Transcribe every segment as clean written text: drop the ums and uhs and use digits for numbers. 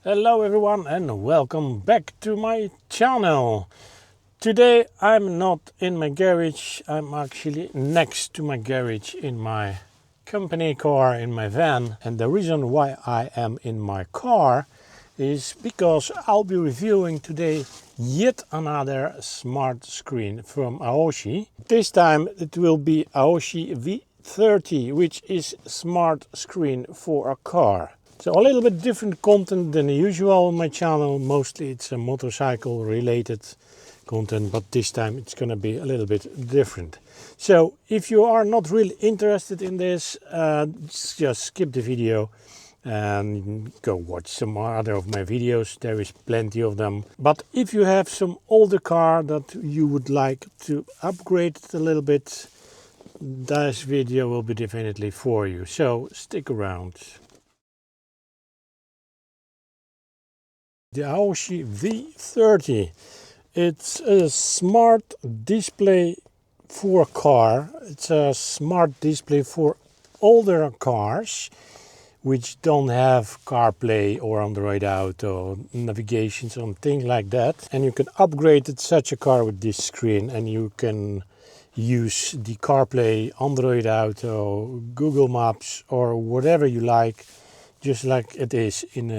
Hello everyone and welcome back to my channel. Today I'm not in my garage, I'm actually next to my garage in my company car, in my van. And the reason why I am in my car is because I'll be reviewing today yet another smart screen from Aoocci. This time it will be Aoocci V30, which is a smart screen for a car. So a little bit different content than usual on my channel. Mostly it's a motorcycle related content, but this time it's gonna be a little bit different. So if you are not really interested in this, just skip the video and go watch some other of my videos. There is plenty of them. But if you have some older car that you would like to upgrade it a little bit, this video will be definitely for you. So stick around. The Aoocci V30. It's a smart display for a car. It's a smart display for older cars which don't have CarPlay or Android Auto, navigation, something like that. And you can upgrade such a car with this screen, and you can use the CarPlay, Android Auto, Google Maps or whatever you like, just like it is in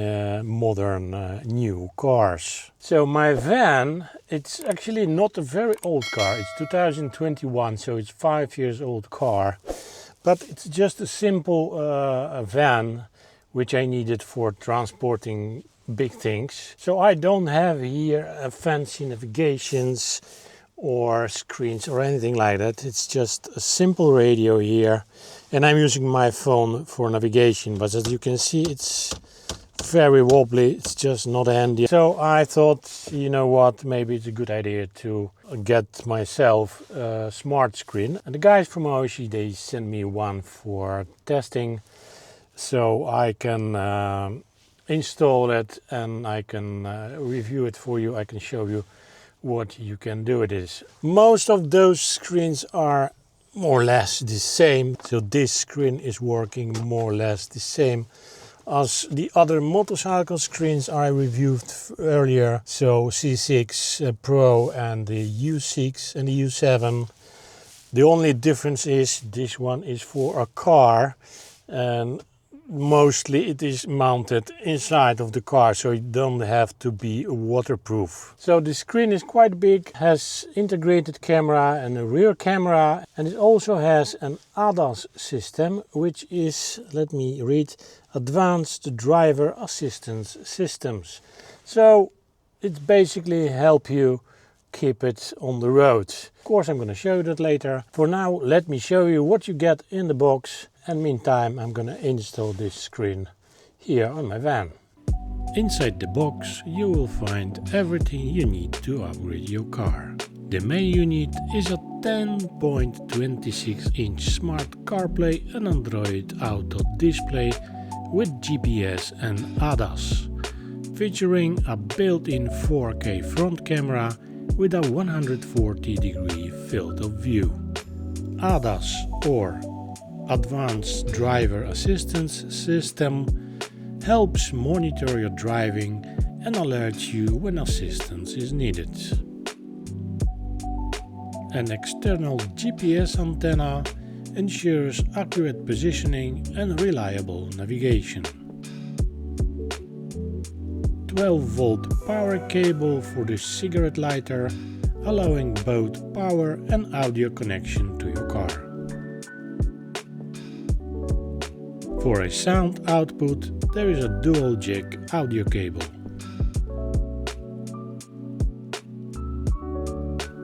modern new cars. So my van, it's actually not a very old car. It's 2021, so it's 5 years old car. But it's just a simple van which I needed for transporting big things. So I don't have here fancy navigations or screens or anything like that. It's just a simple radio here, and I'm using my phone for navigation, but as you can see it's very wobbly, it's just not handy. So I thought, you know what, maybe it's a good idea to get myself a smart screen. And the guys from Aoocci, they sent me one for testing, so I can install it and I can review it for you. I can show you what you can do with this. Most of those screens are more or less the same, so this screen is working more or less the same as the other motorcycle screens I reviewed earlier. So C6 Pro and the U6 and the U7. The only difference is this one is for a car, and mostly it is mounted inside of the car, so it don't have to be waterproof. So the screen is quite big, has integrated camera and a rear camera, and it also has an ADAS system, which is, let me read, Advanced Driver Assistance Systems. So it basically helps you keep it on the road. Of course, I'm going to show you that later. For now, let me show you what you get in the box. And meantime, I'm going to install this screen here on my van. Inside the box, you will find everything you need to upgrade your car. The main unit is a 10.26-inch smart CarPlay and Android Auto display with GPS and ADAS, featuring a built-in 4K front camera with a 140-degree field of view. ADAS, or Advanced Driver Assistance System, helps monitor your driving and alerts you when assistance is needed. An external GPS antenna ensures accurate positioning and reliable navigation. 12-volt power cable for the cigarette lighter, allowing both power and audio connection to your car. For a sound output, there is a dual jack audio cable.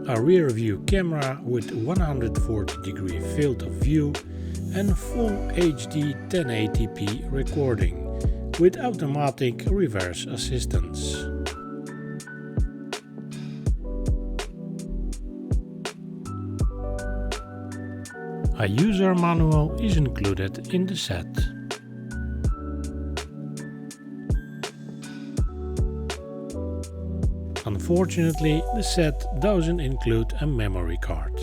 A rear view camera with 140-degree field of view and full HD 1080p recording with automatic reverse assistance. A user manual is included in the set. Unfortunately, the set doesn't include a memory card.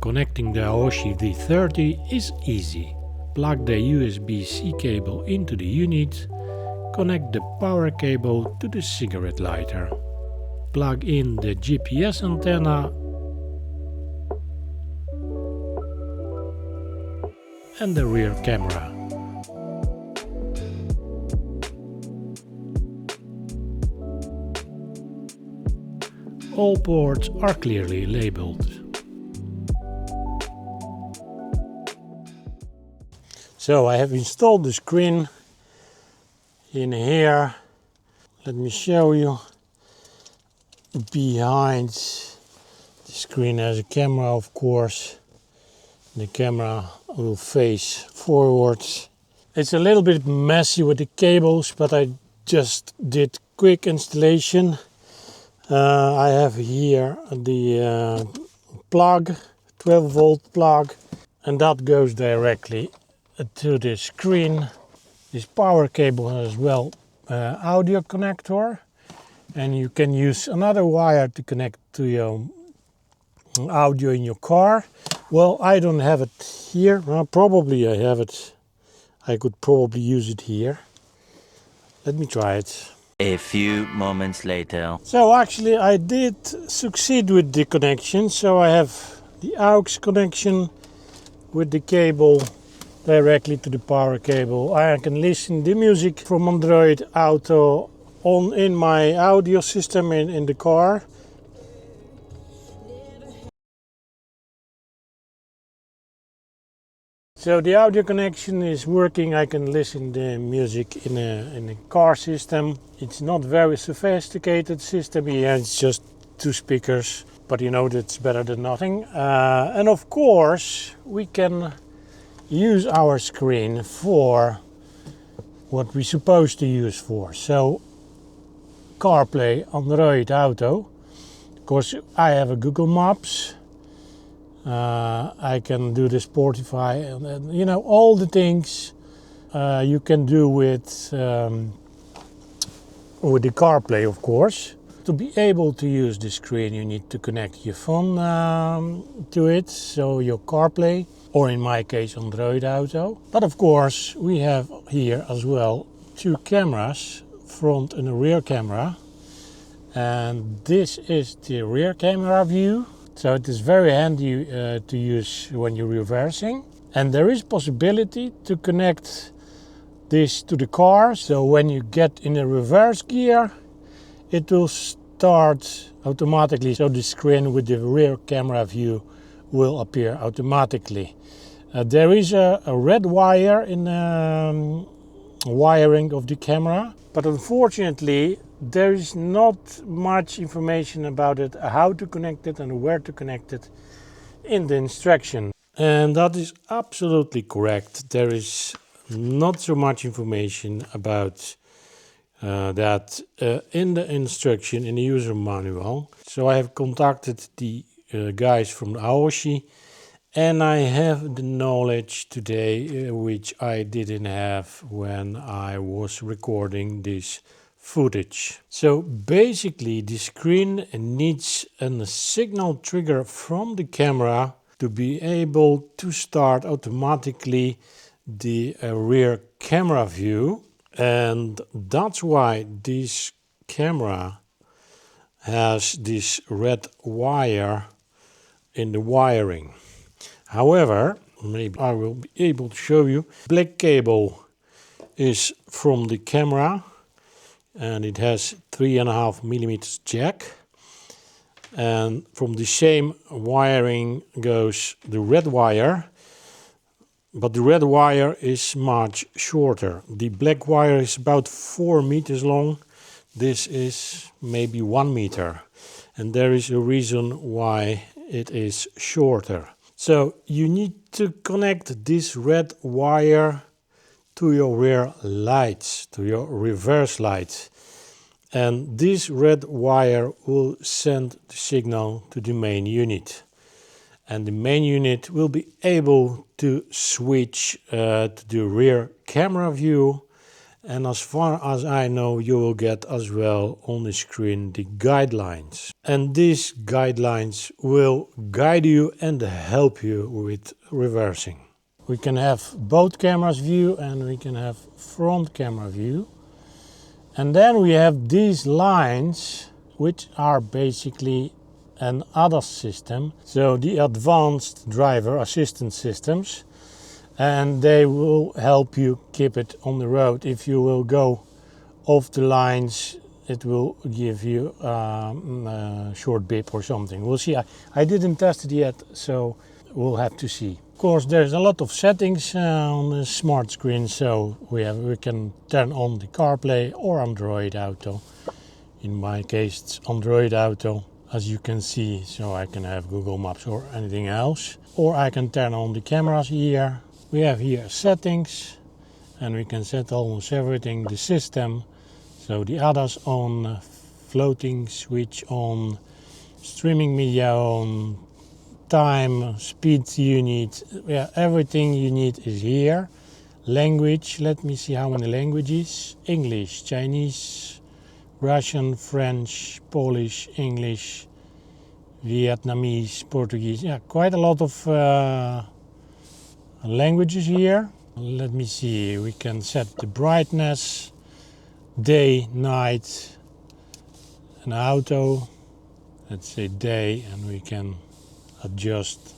Connecting the Aoocci V30 is easy. Plug the USB-C cable into the unit connect the power cable to the cigarette lighter. Plug in the GPS antenna and the rear camera. All ports are clearly labeled. So I have installed the screen in here. Let me show you. Behind the screen has a camera, of course. The camera will face forwards. It's a little bit messy with the cables, but I just did quick installation. I have here the plug, 12 volt plug, and that goes directly to the screen. This power cable has as well audio connector, and you can use another wire to connect to your audio in your car. Well, I don't have it here. Well, probably I have it. I could probably use it here. Let me try it. A few moments later. So actually I did succeed with the connection. So I have the aux connection with the cable directly to the power cable. I can listen to music from Android Auto on in my audio system in the car. So the audio connection is working. I can listen to the music in a car system. It's not very sophisticated system. Yeah, it's just 2 speakers, but you know that's better than nothing. And of course, we can use our screen for what we're supposed to use for. So CarPlay, Android Auto. Of course, I have a Google Maps. I can do the Spotify, and you know, all the things you can do with the CarPlay, of course. To be able to use the screen, you need to connect your phone to it, so your CarPlay, or in my case, Android Auto. But of course, we have here as well 2 cameras, front and a rear camera. And this is the rear camera view. So it is very handy to use when you're reversing. And there is possibility to connect this to the car. So when you get in a reverse gear, it will start automatically. So the screen with the rear camera view will appear automatically. There is a red wire in the wiring of the camera. But unfortunately, there is not much information about it, how to connect it and where to connect it in the instruction. And that is absolutely correct. There is not so much information about that in the instruction, in the user manual. So I have contacted the guys from Aoocci, and I have the knowledge today which I didn't have when I was recording this footage. So basically the screen needs a signal trigger from the camera to be able to start automatically the rear camera view, and that's why this camera has this red wire in the wiring. However, maybe I will be able to show you. Black cable is from the camera, and it has 3.5 millimeters jack. And from the same wiring goes the red wire, but the red wire is much shorter. The black wire is about 4 meters long. This is maybe 1 meter, and there is a reason why it is shorter. So you need to connect this red wire to your rear lights, to your reverse lights. And this red wire will send the signal to the main unit. And the main unit will be able to switch to the rear camera view. And as far as I know, you will get as well on the screen the guidelines. And these guidelines will guide you and help you with reversing. We can have both cameras view and we can have front camera view. And then we have these lines, which are basically an ADAS system, so the advanced driver assistance systems, and they will help you keep it on the road. If you will go off the lines, it will give you a short beep or something. We'll see. I didn't test it yet, so we'll have to see. Of course, there's a lot of settings on the smart screen, so we can turn on the CarPlay or Android Auto. In my case, it's Android Auto, as you can see, so I can have Google Maps or anything else. Or I can turn on the cameras here. We have here settings, and we can set almost everything. The system, so the ADAS on, floating switch on, streaming media on, time, speed you need, yeah, everything you need is here. Language, let me see how many languages. English, Chinese, Russian, French, Polish, English, Vietnamese, Portuguese. Yeah, quite a lot of languages here. Let me see, we can set the brightness, day, night, and auto. Let's say day, and we can adjust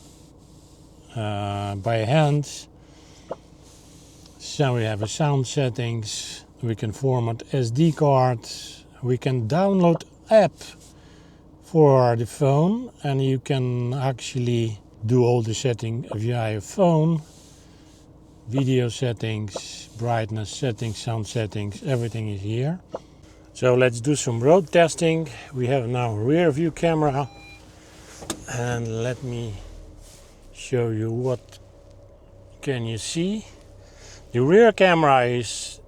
by hand. So we have a sound settings, we can format SD card, we can download app for the phone, and you can actually do all the setting via your phone. Video settings, brightness settings, sound settings, everything is here. So let's do some road testing. We have now rear view camera, and let me show you what can you see. The rear camera is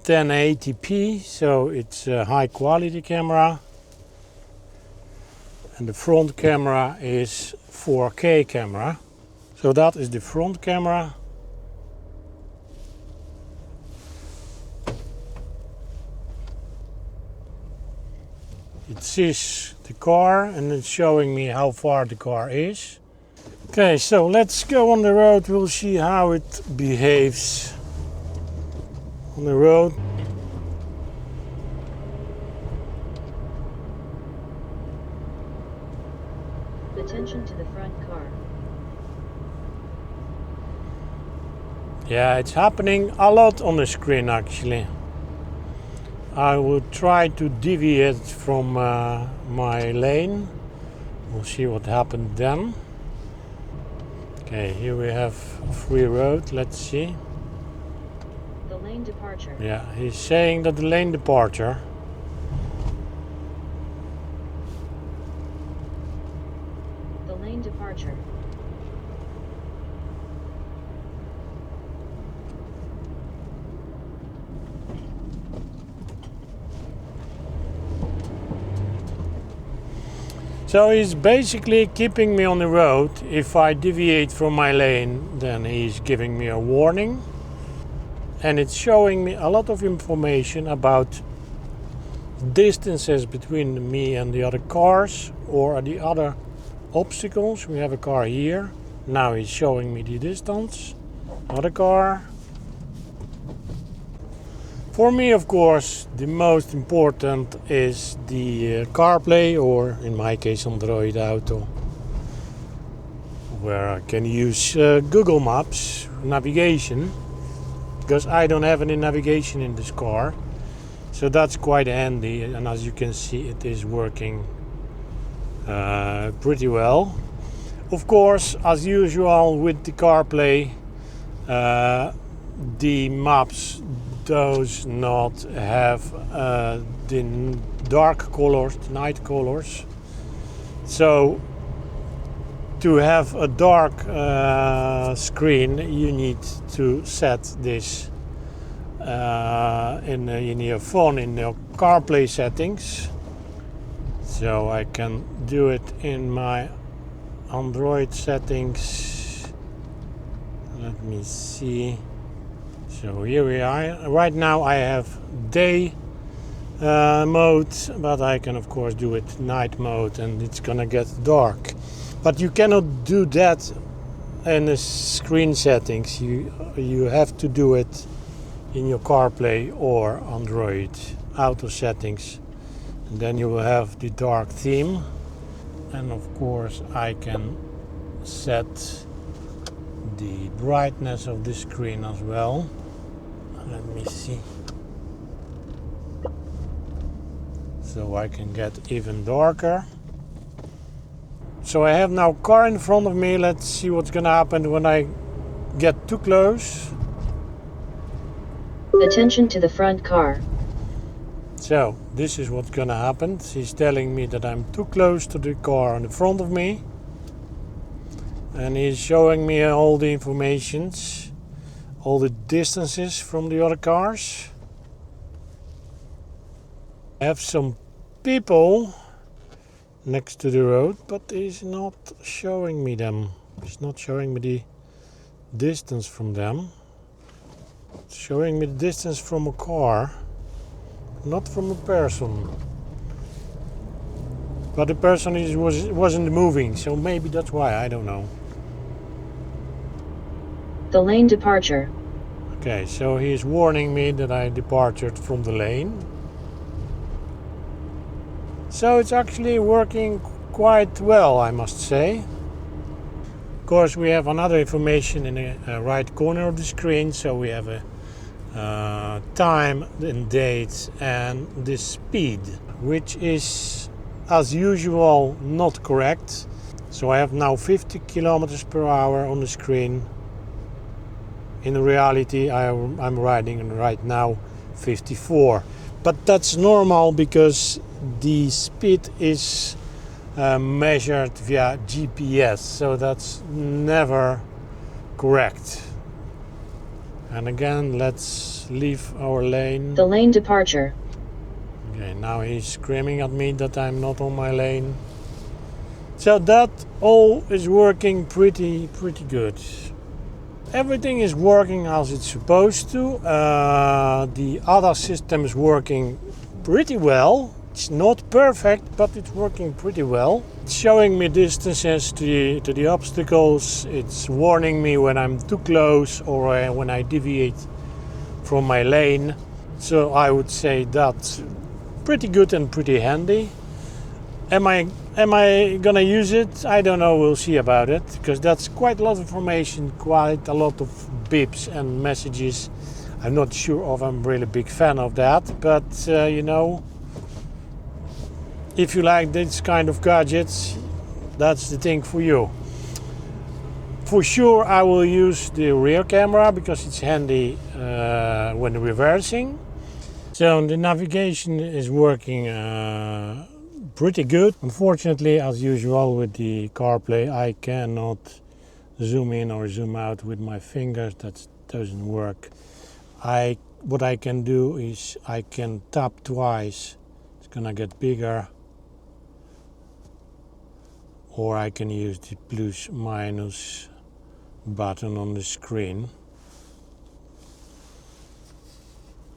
1080p, so it's a high quality camera, and the front camera is 4K camera. So that is the front camera. It sees the car and it's showing me how far the car is. Okay, so let's go on the road. We'll see how it behaves on the road. Attention to the front car. Yeah, it's happening a lot on the screen actually. I will try to deviate from my lane. We'll see what happened then. Okay, here we have free road. Let's see. The lane departure. Yeah, he's saying that the lane departure. The lane departure. So he's basically keeping me on the road. If I deviate from my lane, then he's giving me a warning. And it's showing me a lot of information about distances between me and the other cars or the other obstacles. We have a car here. Now he's showing me the distance. Another car. For me, of course, the most important is the CarPlay, or in my case Android Auto, where I can use Google Maps navigation, because I don't have any navigation in this car. So that's quite handy, and as you can see, it is working pretty well. Of course, as usual with the CarPlay, the maps does not have the dark colors, the night colors. So to have a dark screen, you need to set this in your phone, in your CarPlay settings. So I can do it in my Android settings. Let me see. So here we are. Right now I have day mode, but I can of course do it night mode, and it's gonna get dark. But you cannot do that in the screen settings. You have to do it in your CarPlay or Android auto settings, and then you will have the dark theme, and of course I can set the brightness of the screen as well. Let me see. So I can get even darker. So I have now car in front of me. Let's see what's gonna happen when I get too close. Attention to the front car. So this is what's gonna happen. He's telling me that I'm too close to the car in front of me, and he's showing me all the informations, all the distances from the other cars. I have some people next to the road, but he's not showing me them. He's not showing me the distance from them. It's showing me the distance from a car, not from a person. But the person wasn't moving, so maybe that's why, I don't know. The lane departure. Okay, so he is warning me that I departed from the lane. So it's actually working quite well, I must say. Of course, we have another information in the right corner of the screen. So we have a time and date and the speed, which is as usual not correct. So I have now 50 kilometers per hour on the screen. In reality, I'm riding right now 54. But that's normal because the speed is measured via GPS, so that's never correct. And again, let's leave our lane. The lane departure. Okay, now he's screaming at me that I'm not on my lane. So that all is working pretty good. Everything is working as it's supposed to. The other system is working pretty well. It's not perfect, but it's working pretty well. It's showing me distances to the obstacles. It's warning me when I'm too close or when I deviate from my lane. So I would say that's pretty good and pretty handy. Am I gonna use it? I don't know, we'll see about it, because that's quite a lot of information, quite a lot of beeps and messages. I'm not sure if I'm really a big fan of that, but you know, if you like this kind of gadgets, that's the thing for you. For sure I will use the rear camera because it's handy when reversing. So the navigation is working pretty good. Unfortunately, as usual with the CarPlay, I cannot zoom in or zoom out with my fingers. That doesn't work. What I can do is I can tap twice. It's gonna get bigger. Or I can use the plus minus button on the screen.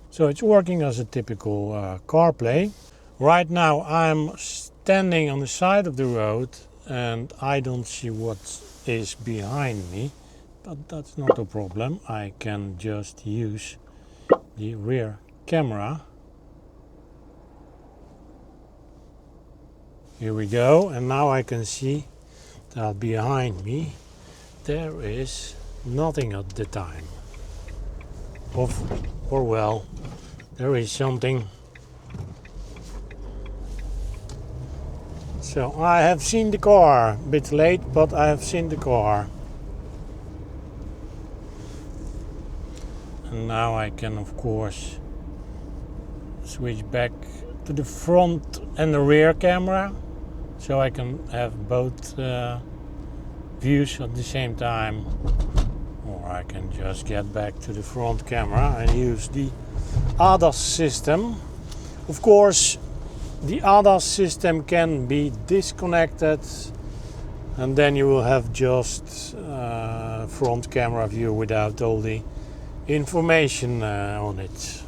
So it's working as a typical CarPlay. Right now I'm standing on the side of the road and I don't see what is behind me, but that's not a problem. I can just use the rear camera. Here we go, and now I can see that behind me there is nothing at the time. Or well, there is something. So I have seen the car, a bit late, but I have seen the car. And now I can of course switch back to the front and the rear camera, so I can have both views at the same time. Or I can just get back to the front camera and use the ADAS system. Of course, the ADAS system can be disconnected and then you will have just front camera view without all the information on it.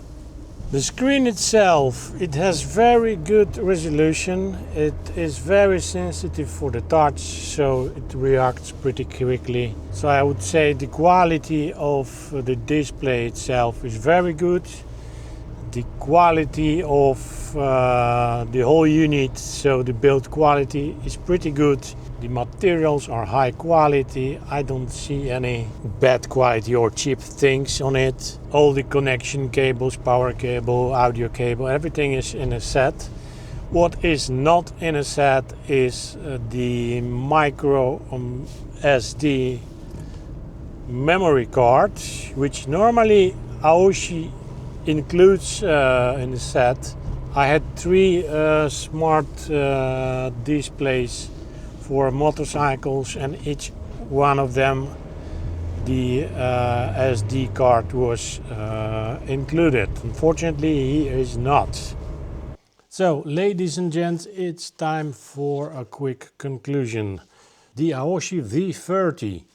The screen itself, it has very good resolution. It is very sensitive for the touch, so it reacts pretty quickly. So I would say the quality of the display itself is very good. The quality of the whole unit, so the build quality is pretty good. The materials are high quality. I don't see any bad quality or cheap things on it. All the connection cables, power cable, audio cable, everything is in a set. What is not in a set is the micro SD memory card, which normally Aoocci includes in the set. I had 3 smart displays for motorcycles, and each one of them the SD card was included. Unfortunately, he is not. So, ladies and gents, it's time for a quick conclusion. The Aoocci V30.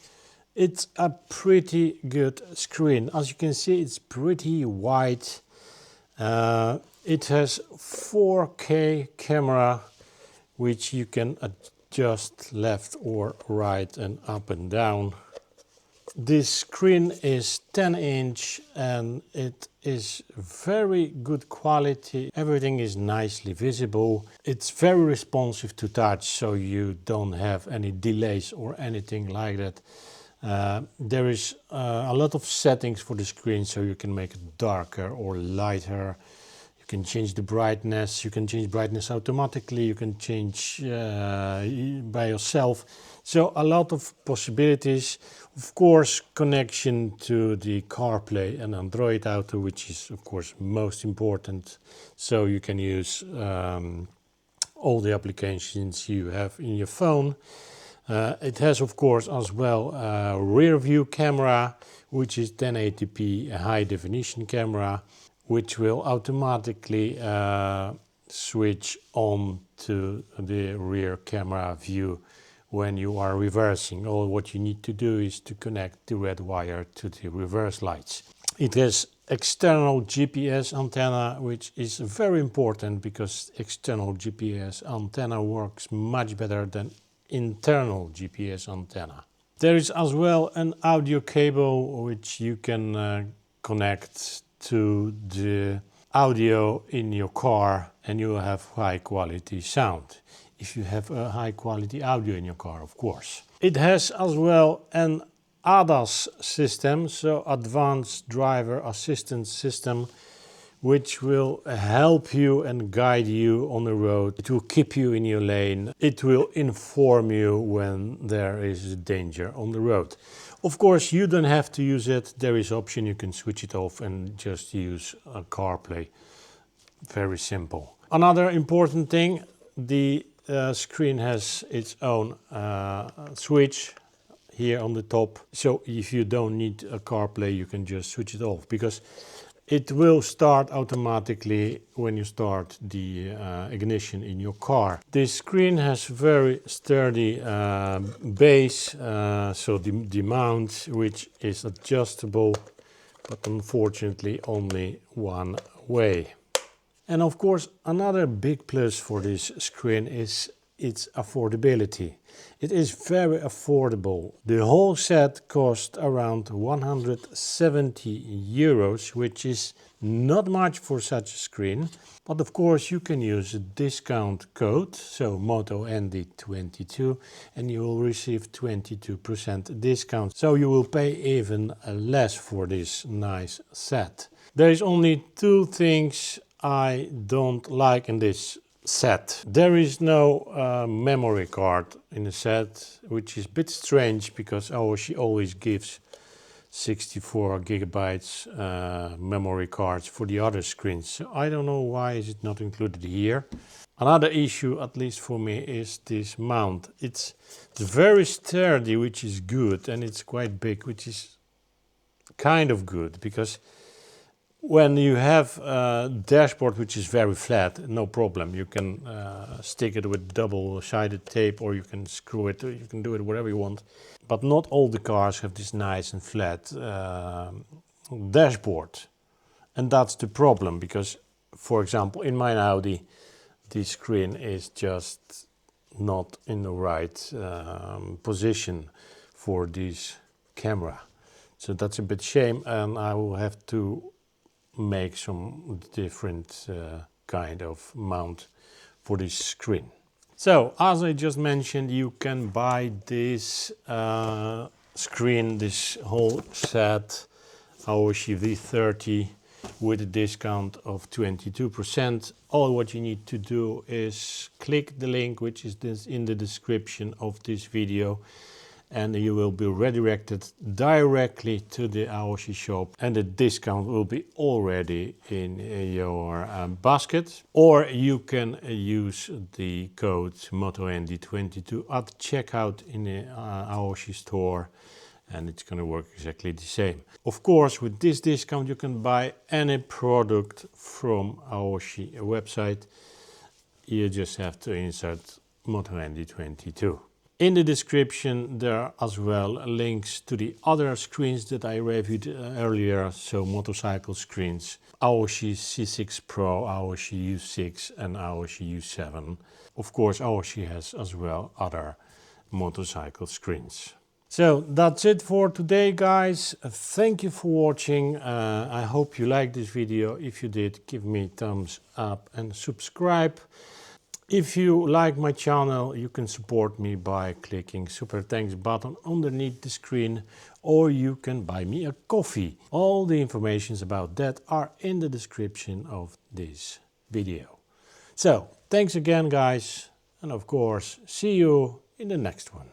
It's a pretty good screen. As you can see, it's pretty wide. It has 4K camera, which you can adjust left or right and up and down. This screen is 10-inch and it is very good quality. Everything is nicely visible. It's very responsive to touch, so you don't have any delays or anything like that. There is a lot of settings for the screen, so you can make it darker or lighter. You can change the brightness. You can change brightness automatically. You can change by yourself. So a lot of possibilities. Of course, connection to the CarPlay and Android Auto, which is of course most important. So you can use all the applications you have in your phone. It has of course as well a rear view camera, which is 1080p high definition camera, which will automatically switch on to the rear camera view when you are reversing. All what you need to do is to connect the red wire to the reverse lights. It has external GPS antenna, which is very important because external GPS antenna works much better than internal GPS antenna. There is as well an audio cable which you can connect to the audio in your car, and you will have high quality sound. If you have a high quality audio in your car, of course. It has as well an ADAS system, so Advanced Driver Assistance System, which will help you and guide you on the road. It will keep you in your lane. It will inform you when there is danger on the road. Of course, you don't have to use it. There is option, you can switch it off and just use a CarPlay. Very simple. Another important thing, the screen has its own switch here on the top. So if you don't need a CarPlay, you can just switch it off, because it will start automatically when you start the ignition in your car. This screen has very sturdy base, so the mount, which is adjustable, but unfortunately only one way. And of course, another big plus for this screen is its affordability. It is very affordable. The whole set cost around 170 euros, which is not much for such a screen. But of course, you can use a discount code, so MotoAndy 22, and you will receive 22% discount. So you will pay even less for this nice set. There is only 2 things I don't like in this set. There is no memory card in the set, which is a bit strange because Aoocci always gives 64 gigabytes memory cards for the other screens. So I don't know why is it not included here. Another issue, at least for me, is this mount. It's very sturdy, which is good, and it's quite big, which is kind of good, because when you have a dashboard which is very flat, no problem. You can stick it with double-sided tape, or you can screw it, or you can do it whatever you want. But not all the cars have this nice and flat dashboard. And that's the problem, because, for example, in my Audi, the screen is just not in the right position for this camera. So that's a bit shame, and I will have to make some different kind of mount for this screen. So, as I just mentioned, you can buy this screen, this whole set, Aoocci V30, with a discount of 22%. All what you need to do is click the link which is in the description of this video, and you will be redirected directly to the Aoocci shop, and the discount will be already in your basket. Or you can use the code MotoAndy22 at checkout in the Aoocci store, and it's going to work exactly the same. Of course, with this discount you can buy any product from Aoocci website. You just have to insert MotoAndy22. In the description there are as well links to the other screens that I reviewed earlier, so motorcycle screens, Aoocci C6 Pro, Aoocci U6 and Aoocci U7. Of course, Aoocci has as well other motorcycle screens. So that's it for today, guys. Thank you for watching. I hope you liked this video. If you did, give me a thumbs up and subscribe. If you like my channel, you can support me by clicking super thanks button underneath the screen, or you can buy me a coffee. All the informations about that are in the description of this video. So thanks again, guys, and of course see you in the next one.